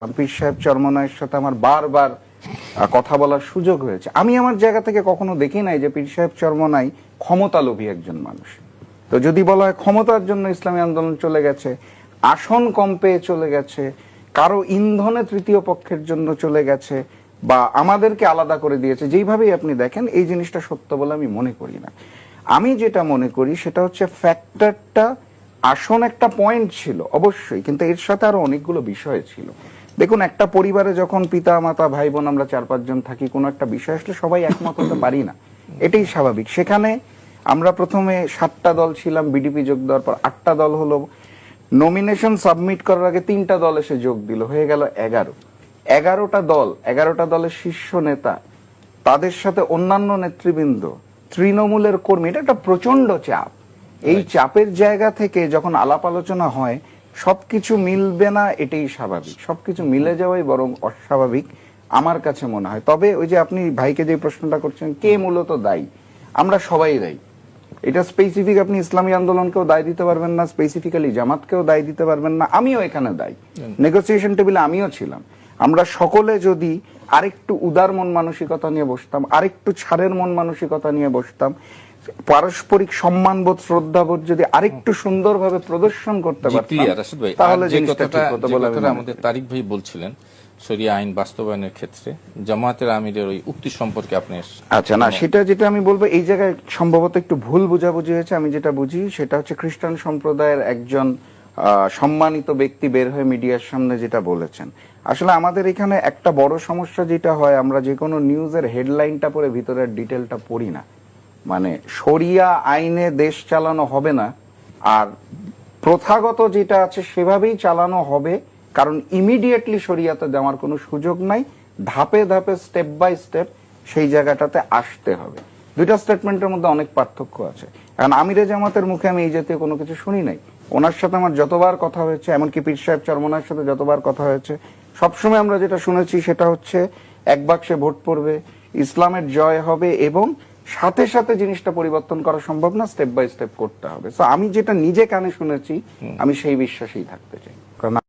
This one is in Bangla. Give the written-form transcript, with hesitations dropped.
পীর সাহেব চরমনায়ের সাথে আমার বারবার কথা বলার সুযোগ হয়েছে। আমি আমার জায়গা থেকে কখনো দেখি নাই যে পীর সাহেব চরমনাই ক্ষমতালোভী একজন মানুষ। তো যদি বলা হয় ক্ষমতার জন্য ইসলামী আন্দোলন চলে গেছে, আসন কম পেয়ে চলে গেছে, কারো ইন্ধনে তৃতীয় পক্ষের জন্য চলে গেছে, বা আমাদেরকে আলাদা করে দিয়েছে, যেইভাবেই আপনি দেখেন এই জিনিসটা সত্য বলে আমি মনে করি না। আমি যেটা মনে করি সেটা হচ্ছে ফ্যাক্টরটা, আসন একটা পয়েন্ট ছিল অবশ্যই, কিন্তু এর সাথে আরো অনেকগুলো বিষয় ছিল। দেখুন, একটা পরিবারে যখন পিতা মাতা ভাই বোন আমরা 4-5 জন থাকি, কোনো একটা বিষয় আসলে সবাই একমত হতে পারি না, এটাই স্বাভাবিক। সেখানে আমরা প্রথমে 7টা দল ছিলাম, বিডিপি যোগ দেওয়ার পর 8টা দল হলো, নমিনেশন সাবমিট করার আগে 3টা দল এসে যোগ দিল, হয়ে গেল 11টা দল, 11টা দলের শীর্ষ নেতা, তাদের সাথে অন্যান্য নেতৃবৃন্দ, তৃণমূলের কর্মী, এটা একটা প্রচন্ড চাপ। এই চাপের জায়গা থেকে যখন আলাপ আলোচনা হয় সবকিছু মিলবে না, এটাই স্বাভাবিক। সবকিছু মিলে যাওয়াই বরং অস্বাভাবিক আমার কাছে মনে হয়। তবে ওই যে আপনি ভাইকে যে প্রশ্নটা করছেন, কে মূলত দায়ী, আমরা সবাই দায়ী। এটা স্পেসিফিক আপনি ইসলামী আন্দোলনকেও দায় দিতে পারবেন না, স্পেসিফিক্যালি জামাতকেও দায় দিতে পারবেন না, আমিও এখানে দায়ী। নেগোসিয়েশন টেবিলে আমিও ছিলাম। আমরা সকলে যদি আরেকটু উদার মন মানসিকতা নিয়ে বসতাম, আরেকটু ছাড়ের মন মানসিকতা নিয়ে বসতাম, পারস্পরিক সম্মানবোধ শ্রদ্ধাবোধ যদি আরেকটু সুন্দরভাবে প্রদর্শন করতে পারতাম, তাহলে জিনিসটা ঠিক হতো বলে আমাদের তারিক ভাই বলছিলেন শরিয়া আইন বাস্তবায়নের ক্ষেত্রে জামায়াতের আমিরের ওই উক্তি সম্পর্কে আপনি। আচ্ছা, না, সেটা যেটা আমি বলবো, এই জায়গায় সম্ভবত একটু ভুল বোঝাবুঝি হয়েছে। আমি যেটা বুঝি সেটা হচ্ছে খ্রিস্টান সম্প্রদায়ের একজন সম্মানিত ব্যক্তি বের হয়ে মিডিয়ার সামনে যেটা বলেছেন। আসলে আমাদের এখানে একটা বড় সমস্যা যেটা হয়, আমরা যে কোনো নিউজের হেডলাইনটা পড়ে ভিতরের ডিটেলটা পড়ি না। মানে শরিয়া আইনে দেশ চালানো হবে না, আর প্রথাগত যেটা আছে সেভাবেই চালানো হবে, কারণ ইমিডিয়েটলি শরিয়াতে দেওয়ার কোনো সুযোগ নাই। ধাপে ধাপে, স্টেপ বাই স্টেপ সেই জায়গাটাতে আসতে হবে। দুইটা স্টেটমেন্টের মধ্যে অনেক পার্থক্য আছে। কারণ আমিরে জামাতের মুখে আমি এই জাতীয় কোনো কিছু শুনি নাই। ওনার সাথে আমার যতবার কথা হয়েছে, এমনকি পীর সাহেব চরমনায়ের সাথে যতবার কথা হয়েছে, সবসময় আমরা যেটা শুনেছি সেটা হচ্ছে এক বাক্সে ভোট পড়বে, ইসলামের জয় হবে, এবং সাথে সাথে জিনিসটা পরিবর্তন করা সম্ভব না, স্টেপ বাই স্টেপ করতে হবে। তো আমি যেটা নিজে কানে শুনেছি, আমি সেই বিশ্বাসেই থাকতে চাই। কারণ